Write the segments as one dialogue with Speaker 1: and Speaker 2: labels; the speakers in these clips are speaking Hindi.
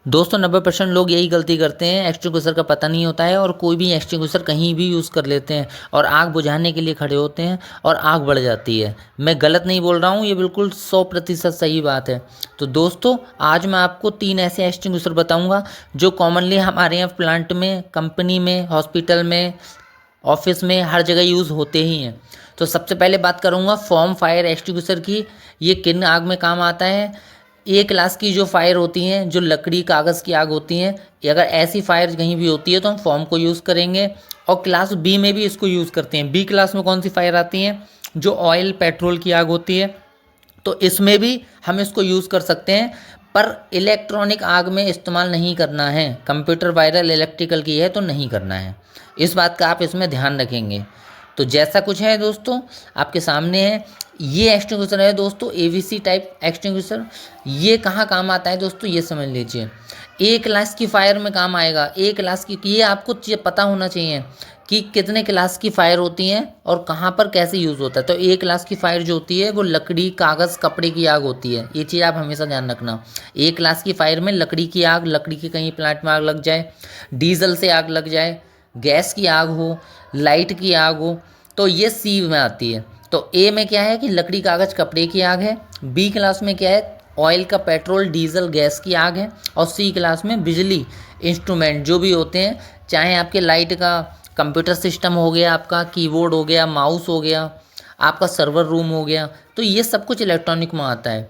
Speaker 1: दोस्तों 90% लोग यही गलती करते हैं, एक्सटिंग्विशर का पता नहीं होता है और कोई भी एक्सटिंग्विशर कहीं भी यूज़ कर लेते हैं और आग बुझाने के लिए खड़े होते हैं और आग बढ़ जाती है। मैं गलत नहीं बोल रहा हूँ, ये बिल्कुल 100% सही बात है। तो दोस्तों आज मैं आपको 3 ऐसे एक्सटिंग्विशर बताऊँगा जो कॉमनली हमारे यहाँ प्लांट में, कंपनी में, हॉस्पिटल में, ऑफिस में, हर जगह यूज़ होते ही हैं। तो सबसे पहले बात करूँगा फॉर्म फायर एक्सटिंग्विशर की। ये किन आग में काम आता है? ए क्लास की जो फायर होती हैं, जो लकड़ी कागज़ की आग होती हैं, अगर ऐसी फायर कहीं भी होती है तो हम फॉर्म को यूज़ करेंगे। और क्लास बी में भी इसको यूज़ करते हैं। बी क्लास में कौन सी फायर आती हैं? जो ऑयल पेट्रोल की आग होती है, तो इसमें भी हम इसको यूज़ कर सकते हैं, पर इलेक्ट्रॉनिक आग में इस्तेमाल नहीं करना है। कंप्यूटर वायरल इलेक्ट्रिकल की है तो नहीं करना है, इस बात का आप इसमें ध्यान रखेंगे। तो जैसा कुछ है दोस्तों आपके सामने है, ये एक्सटिंग्विशर है दोस्तों, एवीसी टाइप एक्सटिंग्विशर। ये कहाँ काम आता है दोस्तों, ये समझ लीजिए। ए क्लास की फायर में काम आएगा। ए क्लास की, ये आपको पता होना चाहिए कि कितने क्लास की फायर होती हैं और कहाँ पर कैसे यूज़ होता है। तो ए क्लास की फायर जो होती है वो लकड़ी, कागज़, कपड़े की आग होती है। ये चीज़ आप हमेशा ध्यान रखना। ए क्लास की फायर में लकड़ी की आग, लकड़ी की कहीं प्लांट में आग लग जाए, डीजल से आग लग जाए, गैस की आग हो, लाइट की आग हो, तो ये सी में आती है। तो ए में क्या है कि लकड़ी, कागज़, कपड़े की आग है। बी क्लास में क्या है? ऑयल का, पेट्रोल, डीजल, गैस की आग है। और सी क्लास में बिजली इंस्ट्रूमेंट जो भी होते हैं, चाहे आपके लाइट का, कंप्यूटर सिस्टम हो गया, आपका कीबोर्ड हो गया, माउस हो गया, आपका सर्वर रूम हो गया, तो ये सब कुछ इलेक्ट्रॉनिक में आता है।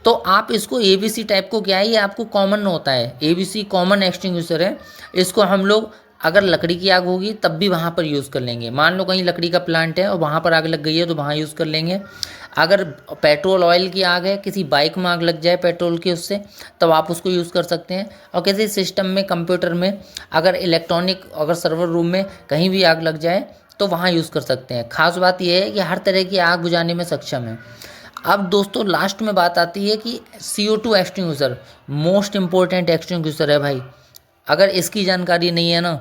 Speaker 1: तो आप इसको एबीसी टाइप को क्या है, ये आपको कॉमन होता है। एबीसी कॉमन एक्सटिंग्विशर है। इसको हम लोग अगर लकड़ी की आग होगी तब भी वहाँ पर यूज़ कर लेंगे। मान लो कहीं लकड़ी का प्लांट है और वहाँ पर आग लग गई है तो वहाँ यूज़ कर लेंगे। अगर पेट्रोल ऑयल की आग है, किसी बाइक में आग लग जाए पेट्रोल की, उससे तब आप उसको यूज़ कर सकते हैं। और किसी सिस्टम में, कंप्यूटर में, अगर इलेक्ट्रॉनिक, अगर सर्वर रूम में कहीं भी आग लग जाए तो वहाँ यूज़ कर सकते हैं। खास बात यह है कि हर तरह की आग बुझाने में सक्षम है। अब दोस्तों लास्ट में बात आती है कि CO2 extinguisher most important extinguisher है भाई। अगर इसकी जानकारी नहीं है ना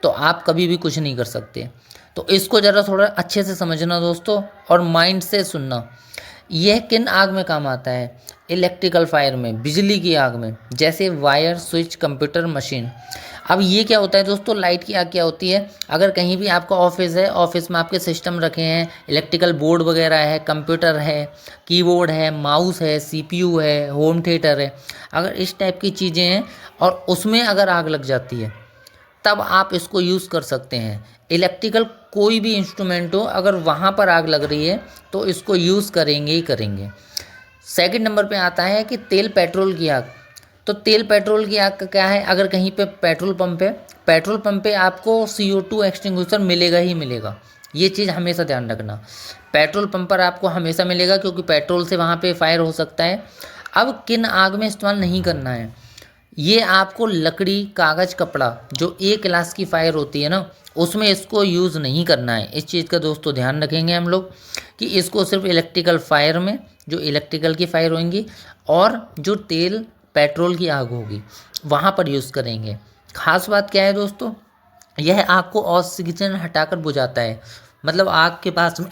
Speaker 1: तो आप कभी भी कुछ नहीं कर सकते। तो इसको ज़रा थोड़ा अच्छे से समझना दोस्तों और माइंड से सुनना। यह किन आग में काम आता है? इलेक्ट्रिकल फायर में, बिजली की आग में, जैसे वायर, स्विच, कंप्यूटर, मशीन। अब ये क्या होता है दोस्तों, लाइट की आग क्या होती है? अगर कहीं भी आपका ऑफिस है, ऑफिस में आपके सिस्टम रखे हैं, इलेक्ट्रिकल बोर्ड वगैरह है, कंप्यूटर है, कीबोर्ड है, माउस है, CPU है, होम थिएटर है, अगर इस टाइप की चीज़ें हैं और उसमें अगर आग लग जाती है तब आप इसको यूज़ कर सकते हैं। इलेक्ट्रिकल कोई भी इंस्ट्रूमेंट हो, अगर वहाँ पर आग लग रही है तो इसको यूज़ करेंगे ही करेंगे। सेकंड नंबर पे आता है कि तेल पेट्रोल की आग। तो तेल पेट्रोल की आग का क्या है? अगर कहीं पे पेट्रोल पंप है, पेट्रोल पंप पे आपको CO2 एक्सटिंग्विशर मिलेगा ही मिलेगा। ये चीज़ हमेशा ध्यान रखना। पेट्रोल पंप पर आपको हमेशा मिलेगा क्योंकि पेट्रोल से वहाँ पे फायर हो सकता है। अब किन आग में इस्तेमाल नहीं करना है? ये आपको लकड़ी, कागज़, कपड़ा, जो ए क्लास की फायर होती है ना, उसमें इसको यूज़ नहीं करना है। इस चीज़ का दोस्तों ध्यान रखेंगे हम लोग कि इसको सिर्फ इलेक्ट्रिकल फायर में, जो इलेक्ट्रिकल की फायर होंगी और जो तेल पेट्रोल की आग होगी वहाँ पर यूज़ करेंगे। खास बात क्या है दोस्तों, यह आग को ऑक्सीजन हटाकर बुझाता है, मतलब आग के पास में।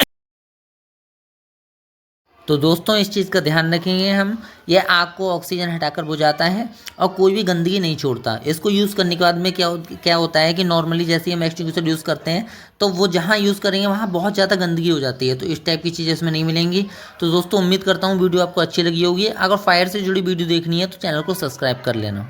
Speaker 1: तो दोस्तों इस चीज़ का ध्यान रखेंगे हम, यह आग को ऑक्सीजन हटाकर बुझाता है और कोई भी गंदगी नहीं छोड़ता। इसको यूज़ करने के बाद में क्या होता है कि नॉर्मली जैसे हम एक्सटिंग्विशर यूज़ करते हैं तो वो जहाँ यूज़ करेंगे वहाँ बहुत ज़्यादा गंदगी हो जाती है, तो इस टाइप की चीज़ें इसमें नहीं मिलेंगी। तो दोस्तों उम्मीद करता हूँ वीडियो आपको अच्छी लगी होगी। अगर फायर से जुड़ी वीडियो देखनी है तो चैनल को सब्सक्राइब कर लेना।